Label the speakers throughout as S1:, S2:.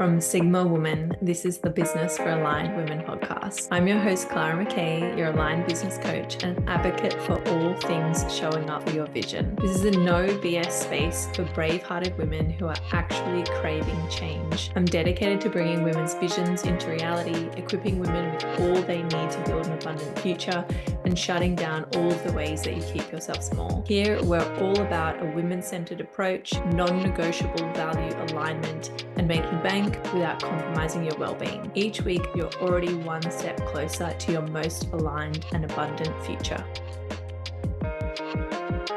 S1: From Sigma Woman, this is the Business for Aligned Women podcast. I'm your host, Clara McKay, your aligned business coach and advocate for all things showing up for your vision. This is a no BS space for brave-hearted women who are actually craving change. I'm dedicated to bringing women's visions into reality, equipping women with all they need to build an abundant future, and shutting down all of the ways that you keep yourself small. Here, we're all about a women-centered approach, non-negotiable value alignment, and making bank without compromising your well-being. Each week, you're already one step closer to your most aligned and abundant future.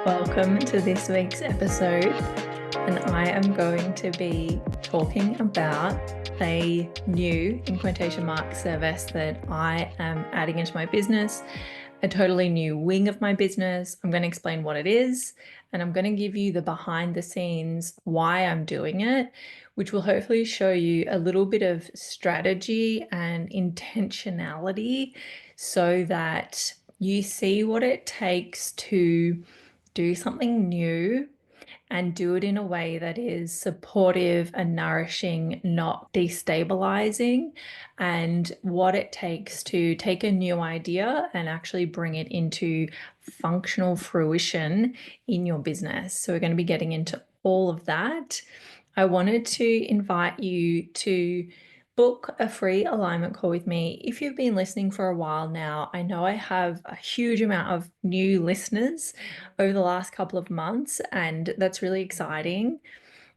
S1: Welcome to this week's episode, and I am going to be talking about a new, in quotation marks, service that I am adding into my business, a totally new wing of my business. I'm going to explain what it is, and I'm going to give you the behind the scenes why I'm doing it, which will hopefully show you a little bit of strategy and intentionality so that you see what it takes to do something new and do it in a way that is supportive and nourishing, not destabilizing, and what it takes to take a new idea and actually bring it into functional fruition in your business. So we're going to be getting into all of that. I wanted to invite you to book a free alignment call with me. If you've been listening for a while now, I know I have a huge amount of new listeners over the last couple of months, and that's really exciting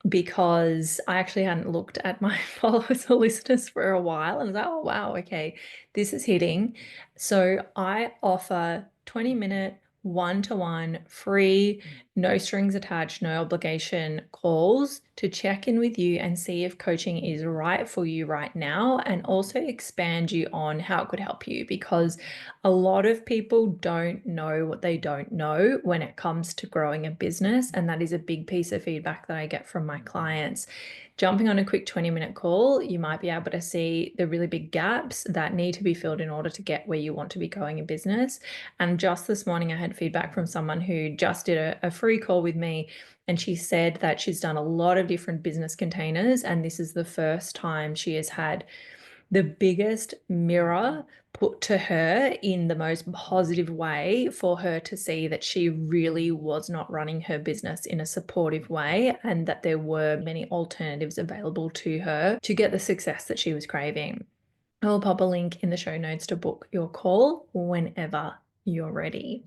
S1: because I actually hadn't looked at my followers or listeners for a while, and I was like, oh wow, okay, this is hitting. So I offer 20-minute one-to-one free, no strings attached, no obligation calls to check in with you and see if coaching is right for you right now, and also expand you on how it could help you, because a lot of people don't know what they don't know when it comes to growing a business. And that is a big piece of feedback that I get from my clients. Jumping on a quick 20-minute call, you might be able to see the really big gaps that need to be filled in order to get where you want to be going in business. And just this morning, I had feedback from someone who just did a free call with me, and she said that she's done a lot of different business containers, and this is the first time she has had the biggest mirror put to her in the most positive way for her to see that she really was not running her business in a supportive way, and that there were many alternatives available to her to get the success that she was craving. I will pop a link in the show notes to book your call whenever you're ready.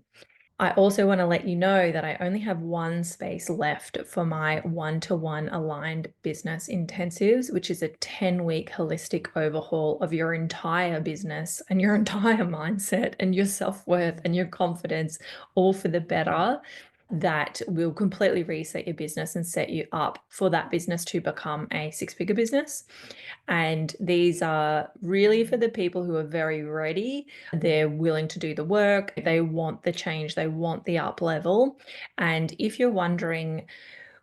S1: I also want to let you know that I only have one space left for my one-to-one aligned business intensives, which is a 10-week holistic overhaul of your entire business and your entire mindset and your self-worth and your confidence, all for the better. That will completely reset your business and set you up for that business to become a six-figure business. And these are really for the people who are very ready. They're willing to do the work. They want the change. They want the up level. And if you're wondering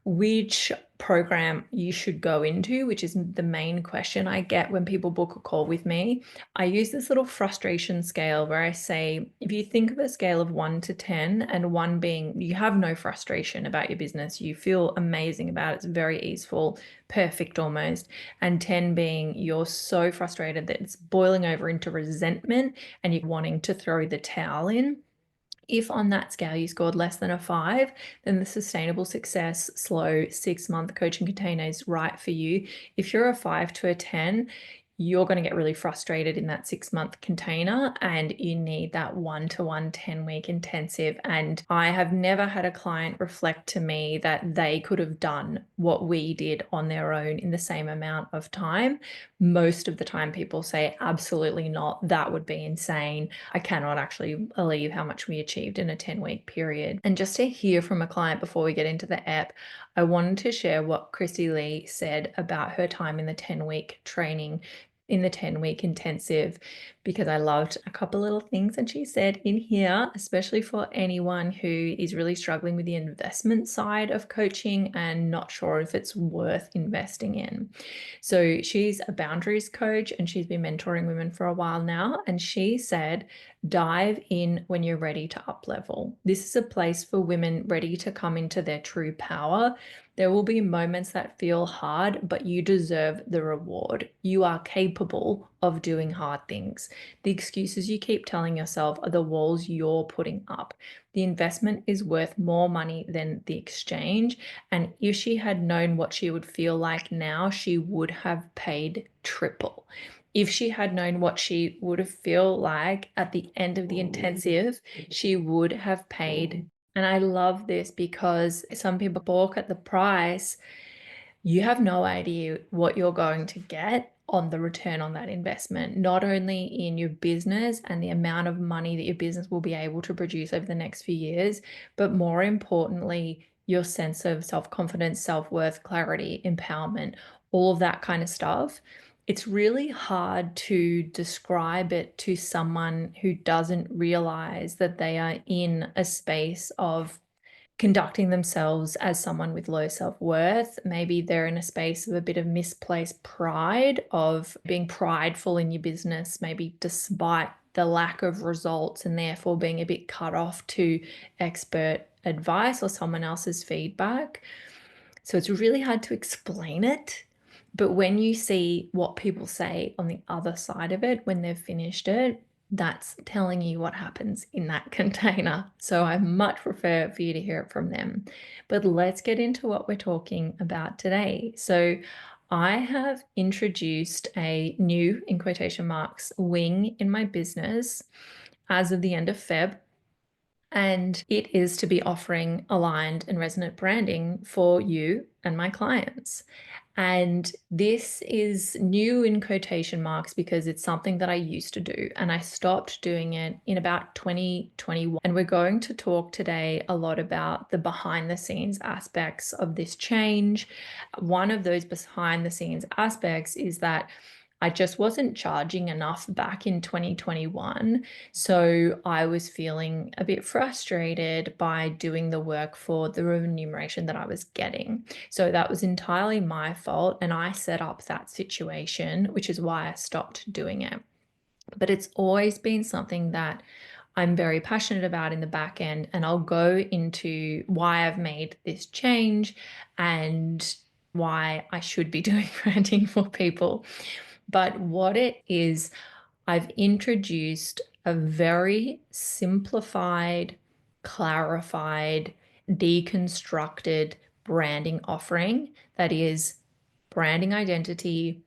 S1: which program you should go into, which is the main question I get when people book a call with me, I use this little frustration scale where I say, if you think of a scale of 1 to 10, and 1 being you have no frustration about your business, you feel amazing about it, it's very easeful, perfect almost, and 10 being you're so frustrated that it's boiling over into resentment and you're wanting to throw the towel in. If on that scale you scored less than a 5, then the Sustainable Success Slow 6-month coaching container is right for you. If you're a 5 to a 10, you're going to get really frustrated in that 6-month container, and you need that one-to-one 10-week intensive. And I have never had a client reflect to me that they could have done what we did on their own in the same amount of time. Most of the time people say, absolutely not, that would be insane. I cannot actually believe how much we achieved in a 10-week period. And just to hear from a client before we get into the app, I wanted to share what Christy Lee said about her time in the 10-week training, in the 10-week intensive, because I loved a couple little things that she said in here, especially for anyone who is really struggling with the investment side of coaching and not sure if it's worth investing in. So she's a boundaries coach and she's been mentoring women for a while now. And she said Dive in when you're ready to up level. This is a place for women ready to come into their true power. There will be moments that feel hard, but you deserve the reward. You are capable of doing hard things. The excuses you keep telling yourself are the walls you're putting up. The investment is worth more money than the exchange. And if she had known what she would feel like now, she would have paid triple. If she had known what she would have feel like at the end of the intensive, she would have paid. And I love this because some people balk at the price. You have no idea what you're going to get on the return on that investment, not only in your business and the amount of money that your business will be able to produce over the next few years, but more importantly, your sense of self-confidence, self-worth, clarity, empowerment, all of that kind of stuff. It's really hard to describe it to someone who doesn't realize that they are in a space of conducting themselves as someone with low self-worth. Maybe they're in a space of a bit of misplaced pride, of being prideful in your business, maybe despite the lack of results and therefore being a bit cut off to expert advice or someone else's feedback. So it's really hard to explain it. But when you see what people say on the other side of it, when they've finished it, that's telling you what happens in that container. So I much prefer for you to hear it from them. But let's get into what we're talking about today. So I have introduced a new, in quotation marks, wing in my business as of the end of Feb, and it is to be offering aligned and resonant branding for you and my clients. And this is new in quotation marks because it's something that I used to do and I stopped doing it in about 2021. And we're going to talk today a lot about the behind the scenes aspects of this change. One of those behind the scenes aspects is that I just wasn't charging enough back in 2021. So I was feeling a bit frustrated by doing the work for the remuneration that I was getting. So that was entirely my fault. And I set up that situation, which is why I stopped doing it. But it's always been something that I'm very passionate about in the back end. And I'll go into why I've made this change and why I should be doing branding for people. But what it is, I've introduced a very simplified, clarified, deconstructed branding offering that is branding identity,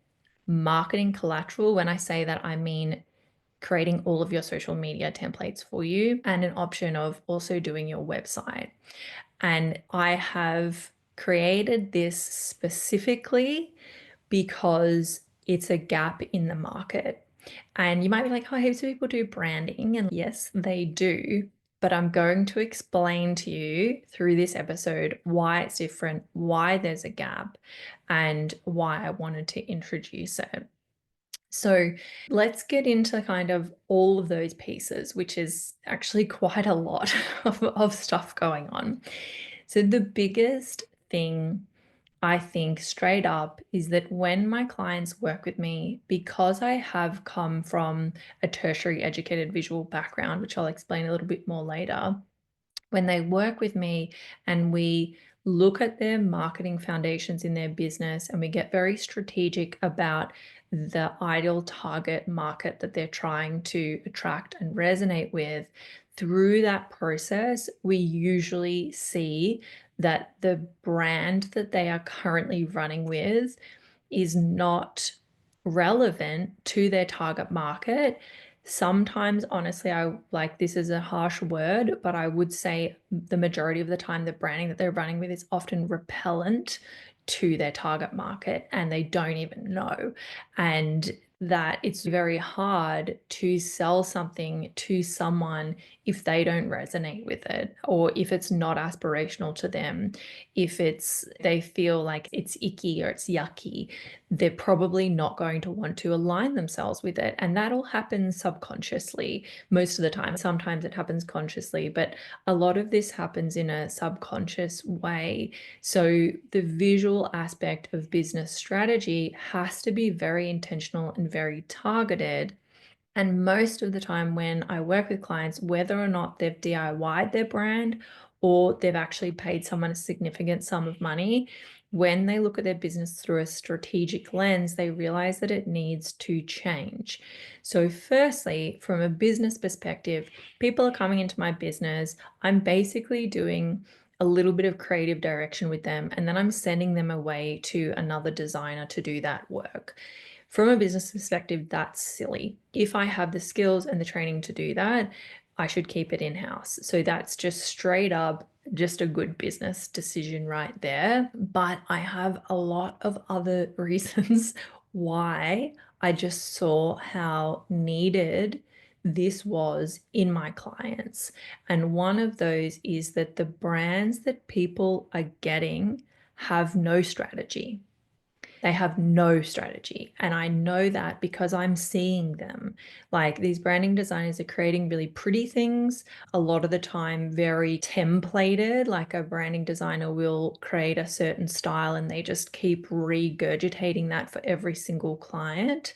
S1: marketing collateral. When I say that, I mean creating all of your social media templates for you and an option of also doing your website. And I have created this specifically because it's a gap in the market. And you might be like, oh, heaps of people do branding. And yes, they do. But I'm going to explain to you through this episode why it's different, why there's a gap, and why I wanted to introduce it. So let's get into kind of all of those pieces, which is actually quite a lot of stuff going on. So the biggest thing I think straight up is that when my clients work with me, because I have come from a tertiary educated visual background, which I'll explain a little bit more later, when they work with me and we look at their marketing foundations in their business and we get very strategic about the ideal target market that they're trying to attract and resonate with, through that process, we usually see that the brand that they are currently running with is not relevant to their target market. Sometimes, honestly, I like this is a harsh word, but I would say the majority of the time, the branding that they're running with is often repellent to their target market and they don't even know. And that it's very hard to sell something to someone if they don't resonate with it, or if it's not aspirational to them, if it's they feel like it's icky or it's yucky, they're probably not going to want to align themselves with it. And that all happens subconsciously most of the time. Sometimes it happens consciously, but a lot of this happens in a subconscious way. So the visual aspect of business strategy has to be very intentional and very targeted And most of the time when I work with clients, whether or not they've DIY'd their brand or they've actually paid someone a significant sum of money, when they look at their business through a strategic lens, they realize that it needs to change. So, firstly, from a business perspective, people are coming into my business. I'm basically doing a little bit of creative direction with them, and then I'm sending them away to another designer to do that work. From a business perspective, that's silly. If I have the skills and the training to do that, I should keep it in-house. So that's just straight up just a good business decision right there. But I have a lot of other reasons why I just saw how needed this was in my clients. And one of those is that the brands that people are getting have no strategy. They have no strategy. And I know that because I'm seeing them. Like these branding designers are creating really pretty things, a lot of the time very templated. Like a branding designer will create a certain style and they just keep regurgitating that for every single client.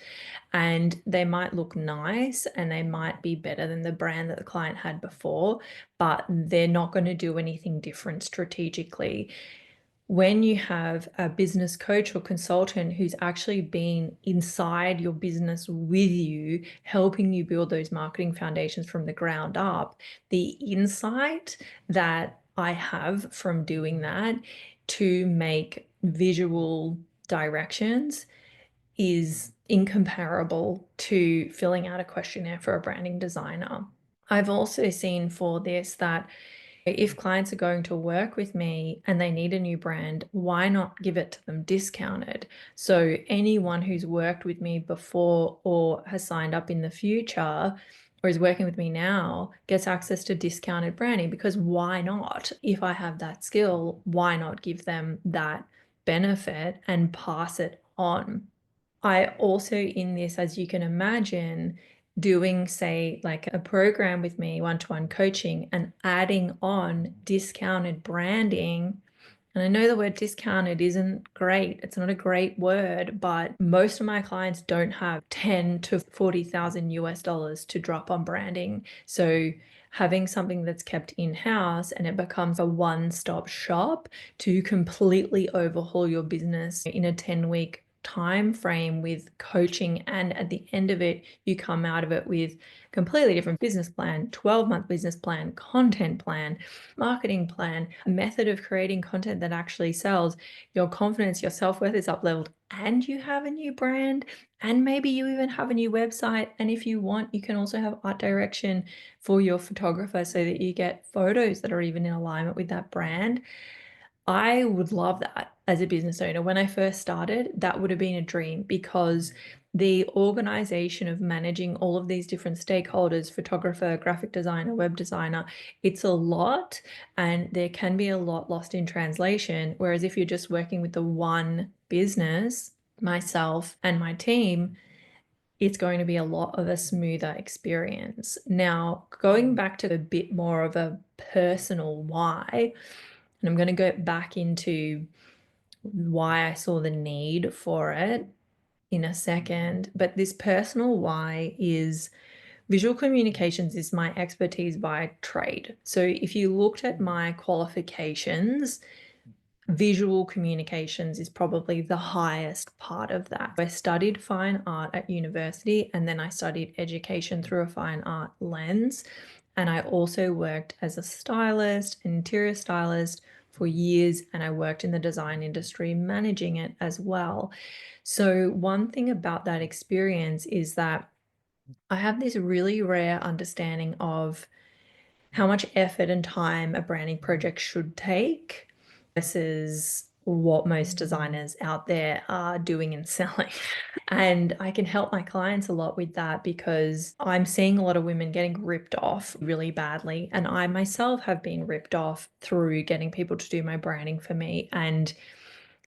S1: And they might look nice and they might be better than the brand that the client had before, but they're not going to do anything different strategically. When you have a business coach or consultant who's actually been inside your business with you, helping you build those marketing foundations from the ground up, the insight that I have from doing that to make visual directions is incomparable to filling out a questionnaire for a branding designer. I've also seen for this that if clients are going to work with me and they need a new brand, why not give it to them discounted? So anyone who's worked with me before or has signed up in the future or is working with me now gets access to discounted branding, because why not? If I have that skill, why not give them that benefit and pass it on? I also, in this, as you can imagine, doing, say, like a program with me, one-to-one coaching, and adding on discounted branding. And I know the word discounted isn't great. It's not a great word, but most of my clients don't have 10 to 40,000 US dollars to drop on branding. So having something that's kept in-house and it becomes a one-stop shop to completely overhaul your business in a 10-week time frame with coaching, and at the end of it you come out of it with completely different business plan, 12-month business plan, content plan, marketing plan, a method of creating content that actually sells. Your confidence, your self-worth is up leveled, and you have a new brand, and maybe you even have a new website. And if you want, you can also have art direction for your photographer so that you get photos that are even in alignment with that brand. I would love that as a business owner. When I first started, that would have been a dream, because the organization of managing all of these different stakeholders, photographer, graphic designer, web designer, it's a lot, and there can be a lot lost in translation. Whereas if you're just working with the one business, myself and my team, it's going to be a lot of a smoother experience. Now, going back to a bit more of a personal why, and I'm going to go back into why I saw the need for it in a second. But this personal why is visual communications is my expertise by trade. So if you looked at my qualifications, visual communications is probably the highest part of that. I studied fine art at university, and then I studied education through a fine art lens. And I also worked as a stylist, an interior stylist for years, and I worked in the design industry managing it as well. So one thing about that experience is that I have this really rare understanding of how much effort and time a branding project should take versus what most designers out there are doing and selling. And I can help my clients a lot with that, because I'm seeing a lot of women getting ripped off really badly. And I myself have been ripped off through getting people to do my branding for me. And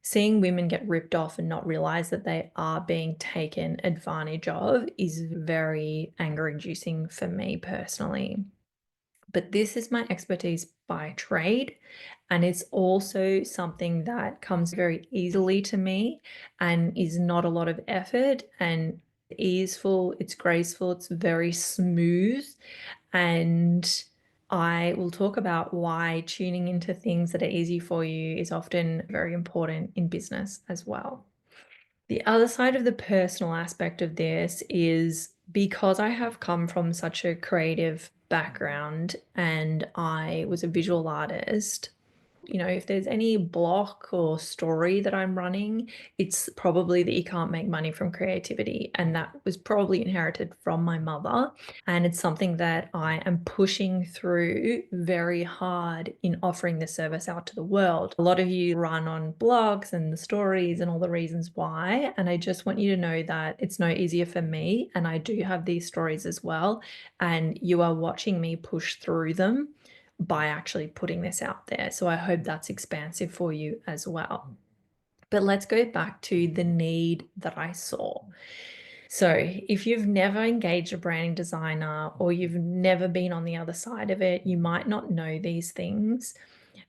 S1: seeing women get ripped off and not realize that they are being taken advantage of is very anger inducing for me personally. But this is my expertise by trade. And it's also something that comes very easily to me and is not a lot of effort. And easeful, it's graceful, it's very smooth. And I will talk about why tuning into things that are easy for you is often very important in business as well. The other side of the personal aspect of this is because I have come from such a creative background and I was a visual artist, if there's any block or story that I'm running, it's probably that you can't make money from creativity. And that was probably inherited from my mother. And it's something that I am pushing through very hard in offering this service out to the world. A lot of you run on blogs and the stories and all the reasons why. And I just want you to know that it's no easier for me. And I do have these stories as well. And you are watching me push through them by actually putting this out there. So I hope that's expansive for you as well. But let's go back to the need that I saw. So if you've never engaged a branding designer or you've never been on the other side of it, you might not know these things.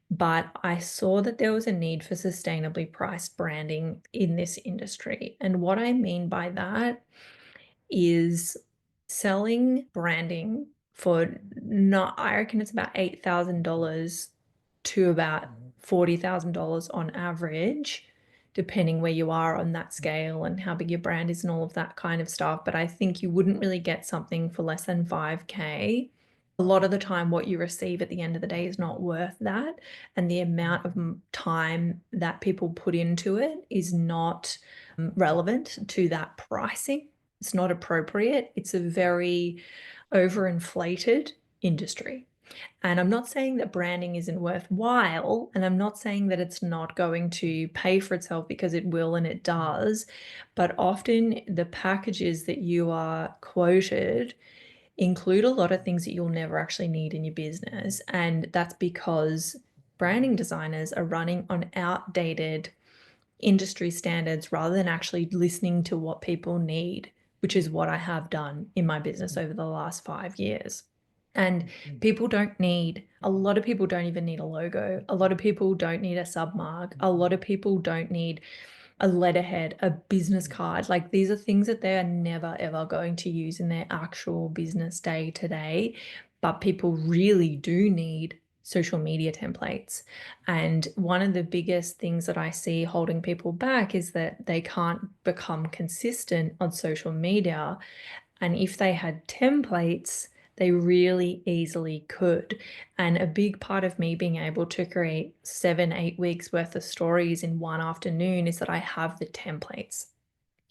S1: But I saw that there was a need for sustainably priced branding in this industry. And what I mean by that is selling branding for not, I reckon it's about $8,000 to about $40,000 on average, depending where you are on that scale and how big your brand is and all of that kind of stuff. But I think you wouldn't really get something for less than 5K. A lot of the time, what you receive at the end of the day is not worth that. And the amount of time that people put into it is not relevant to that pricing. It's not appropriate. It's a very overinflated industry. And I'm not saying that branding isn't worthwhile, and I'm not saying that it's not going to pay for itself, because it will and it does. But often the packages that you are quoted include a lot of things that you'll never actually need in your business. And that's because branding designers are running on outdated industry standards rather than actually listening to what people need, which is what I have done in my business over the last 5 years. And a lot of people don't even need a logo. A lot of people don't need a submark. A lot of people don't need a letterhead, a business card. Like, these are things that they are never ever going to use in their actual business day to day. But people really do need social media templates. And one of the biggest things that I see holding people back is that they can't become consistent on social media. And if they had templates, they really easily could. And a big part of me being able to create 7, 8 weeks worth of stories in one afternoon is that I have the templates.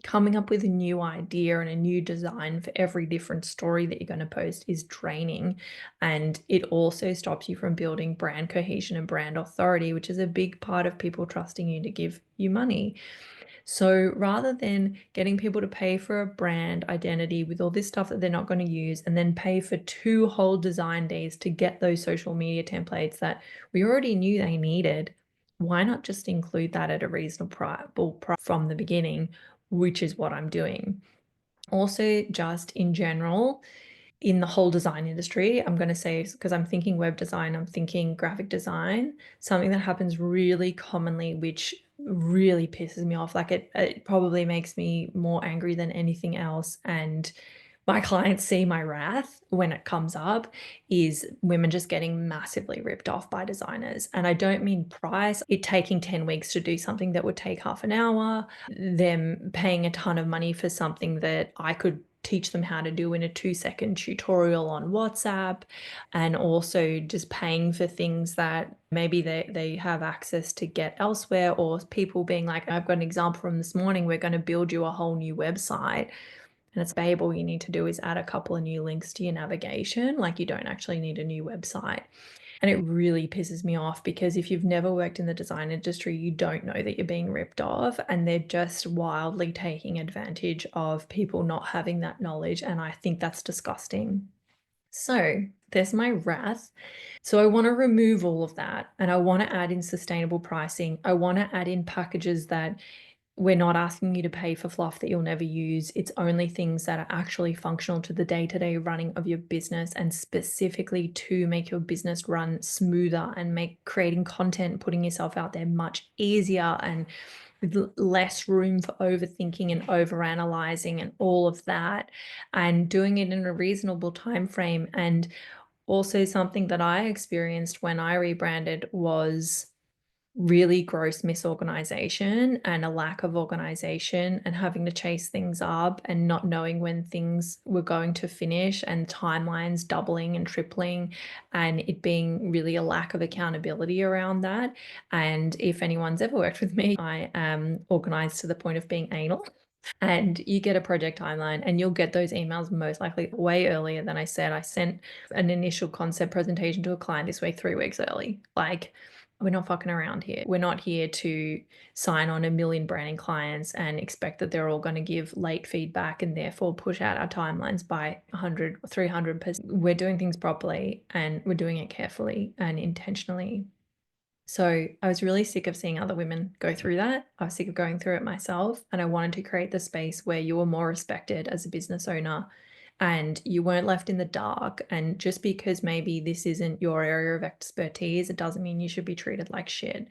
S1: Coming up with a new idea and a new design for every different story that you're going to post is draining. And it also stops you from building brand cohesion and brand authority, which is a big part of people trusting you to give you money. So rather than getting people to pay for a brand identity with all this stuff that they're not going to use, and then pay for 2 whole design days to get those social media templates that we already knew they needed, why not just include that at a reasonable price from the beginning, which is what I'm doing. Also, just in general, in the whole design industry, I'm going to say, because I'm thinking web design, I'm thinking graphic design, something that happens really commonly, which really pisses me off. Like, it probably makes me more angry than anything else. And my clients see my wrath when it comes up, is women just getting massively ripped off by designers. And I don't mean price, it taking 10 weeks to do something that would take half an hour, them paying a ton of money for something that I could teach them how to do in a 2-second tutorial on WhatsApp, and also just paying for things that maybe they have access to get elsewhere, or people being like, I've got an example from this morning, we're going to build you a whole new website. And it's, babe, all you need to do is add a couple of new links to your navigation. Like, you don't actually need a new website. And it really pisses me off, because if you've never worked in the design industry, you don't know that you're being ripped off, and they're just wildly taking advantage of people not having that knowledge. And I think that's disgusting. So there's my wrath. So I want to remove all of that, and I want to add in sustainable pricing. I want to add in packages that we're not asking you to pay for fluff that you'll never use. It's only things that are actually functional to the day-to-day running of your business, and specifically to make your business run smoother and make creating content, putting yourself out there much easier and with less room for overthinking and overanalyzing and all of that, and doing it in a reasonable time frame. And also something that I experienced when I rebranded was really gross misorganization and a lack of organization and having to chase things up and not knowing when things were going to finish and timelines doubling and tripling, and it being really a lack of accountability around that. And if anyone's ever worked with me, I am organized to the point of being anal. And you get a project timeline and you'll get those emails most likely way earlier than I said. I sent an initial concept presentation to a client this week 3 weeks early. Like, we're not fucking around here. We're not here to sign on a million branding clients and expect that they're all going to give late feedback and therefore push out our timelines by 100 or 300%. We're doing things properly and we're doing it carefully and intentionally. So I was really sick of seeing other women go through that. I was sick of going through it myself. And I wanted to create the space where you were more respected as a business owner and you weren't left in the dark. And just because maybe this isn't your area of expertise, it doesn't mean you should be treated like shit.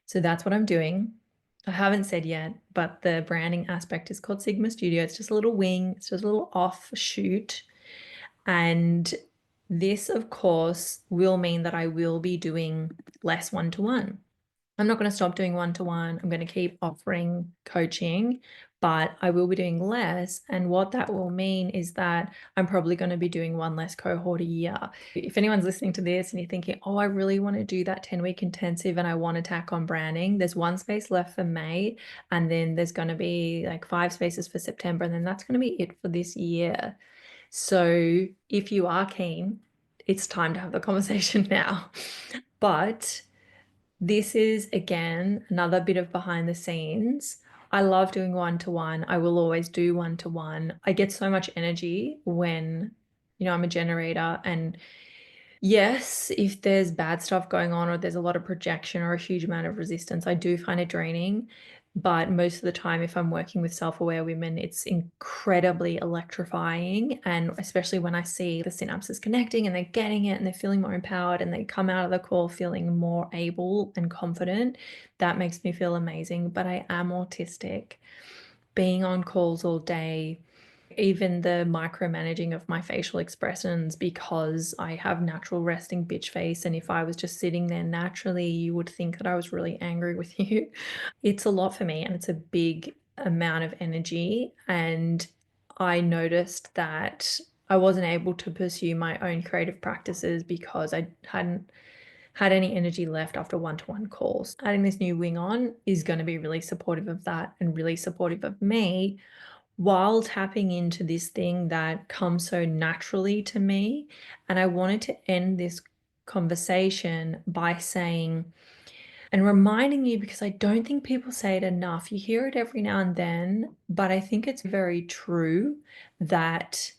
S1: So that's what I'm doing. I haven't said yet, but the branding aspect is called Sigma Studio. It's just a little wing, it's just a little offshoot. And this, of course, will mean that I will be doing less one-to-one. I'm not going to stop doing one-to-one. I'm going to keep offering coaching, but I will be doing less. And what that will mean is that I'm probably going to be doing one less cohort a year. If anyone's listening to this and you're thinking, oh, I really want to do that 10-week intensive and I want to tack on branding, there's one space left for May. And then there's going to be like 5 spaces for September. And then that's going to be it for this year. So if you are keen, it's time to have the conversation now. But this is, again, another bit of behind the scenes. I love doing one-to-one. I will always do one-to-one. I get so much energy when, I'm a generator, and yes, if there's bad stuff going on or there's a lot of projection or a huge amount of resistance, I do find it draining. But most of the time, if I'm working with self-aware women, it's incredibly electrifying. And especially when I see the synapses connecting and they're getting it and they're feeling more empowered and they come out of the call feeling more able and confident, that makes me feel amazing. But I am autistic. Being on calls all day, even the micromanaging of my facial expressions, because I have natural resting bitch face. And if I was just sitting there naturally, you would think that I was really angry with you. It's a lot for me and it's a big amount of energy. And I noticed that I wasn't able to pursue my own creative practices because I hadn't had any energy left after one-to-one calls. Adding this new wing on is going to be really supportive of that and really supportive of me, while tapping into this thing that comes so naturally to me. And I wanted to end this conversation by saying and reminding you, because I don't think people say it enough. You hear it every now and then, but I think it's very true that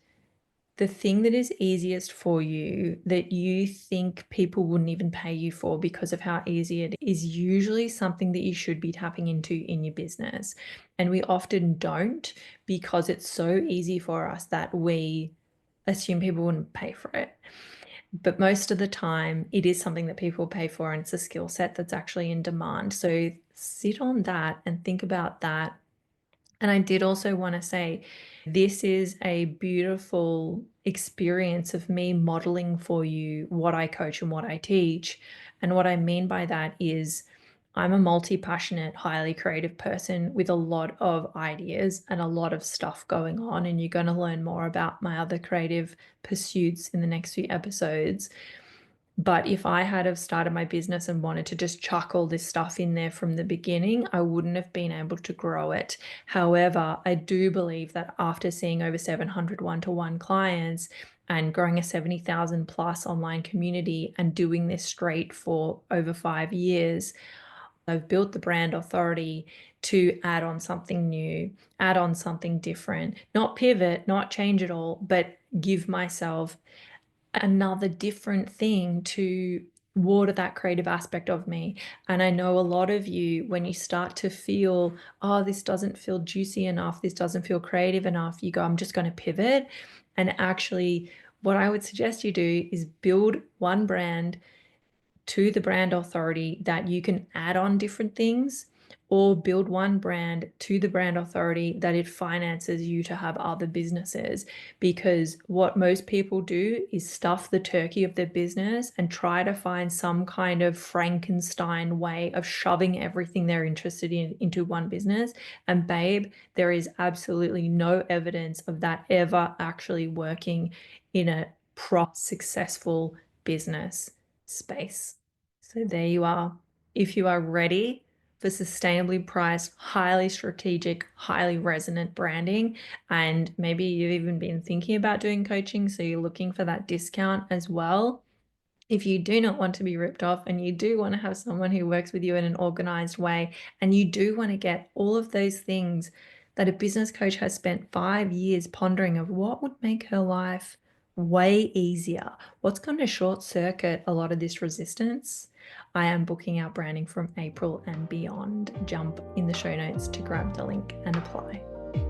S1: the thing that is easiest for you, that you think people wouldn't even pay you for because of how easy it is usually something that you should be tapping into in your business. And we often don't, because it's so easy for us that we assume people wouldn't pay for it. But most of the time, it is something that people pay for, and it's a skill set that's actually in demand. So sit on that and think about that. And I did also want to say, this is a beautiful experience of me modeling for you what I coach and what I teach. And what I mean by that is I'm a multi-passionate, highly creative person with a lot of ideas and a lot of stuff going on. And you're going to learn more about my other creative pursuits in the next few episodes. But if I had have started my business and wanted to just chuck all this stuff in there from the beginning, I wouldn't have been able to grow it. However, I do believe that after seeing over 700 one-to-one clients and growing a 70,000 plus online community and doing this straight for over 5 years, I've built the brand authority to add on something new, add on something different, not pivot, not change it all, but give myself another different thing to water that creative aspect of me. And I know a lot of you, when you start to feel, oh, this doesn't feel juicy enough, this doesn't feel creative enough, you go, I'm just going to pivot. And actually, what I would suggest you do is build one brand to the brand authority that you can add on different things, or build one brand to the brand authority that it finances you to have other businesses. Because what most people do is stuff the turkey of their business and try to find some kind of Frankenstein way of shoving everything they're interested in into one business. And babe, there is absolutely no evidence of that ever actually working in a successful business space. So there you are. If you are ready for sustainably priced, highly strategic, highly resonant branding, and maybe you've even been thinking about doing coaching, so you're looking for that discount as well. If you do not want to be ripped off and you do want to have someone who works with you in an organized way, and you do want to get all of those things that a business coach has spent 5 years pondering of what would make her life way easier, what's going to short circuit a lot of this resistance, I am booking out branding from April and beyond. Jump in the show notes to grab the link and apply.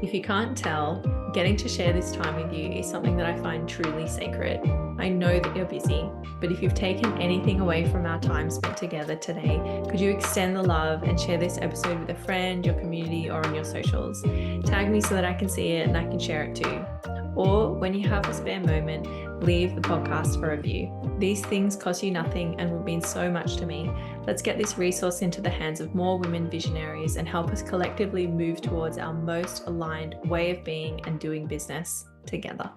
S1: If you can't tell, getting to share this time with you is something that I find truly sacred. I know that you're busy, but if you've taken anything away from our time spent together today, could you extend the love and share this episode with a friend, your community, or on your socials? Tag me so that I can see it and I can share it too. Or when you have a spare moment, leave the podcast a review. These things cost you nothing and will mean so much to me. Let's get this resource into the hands of more women visionaries and help us collectively move towards our most aligned way of being and doing business together.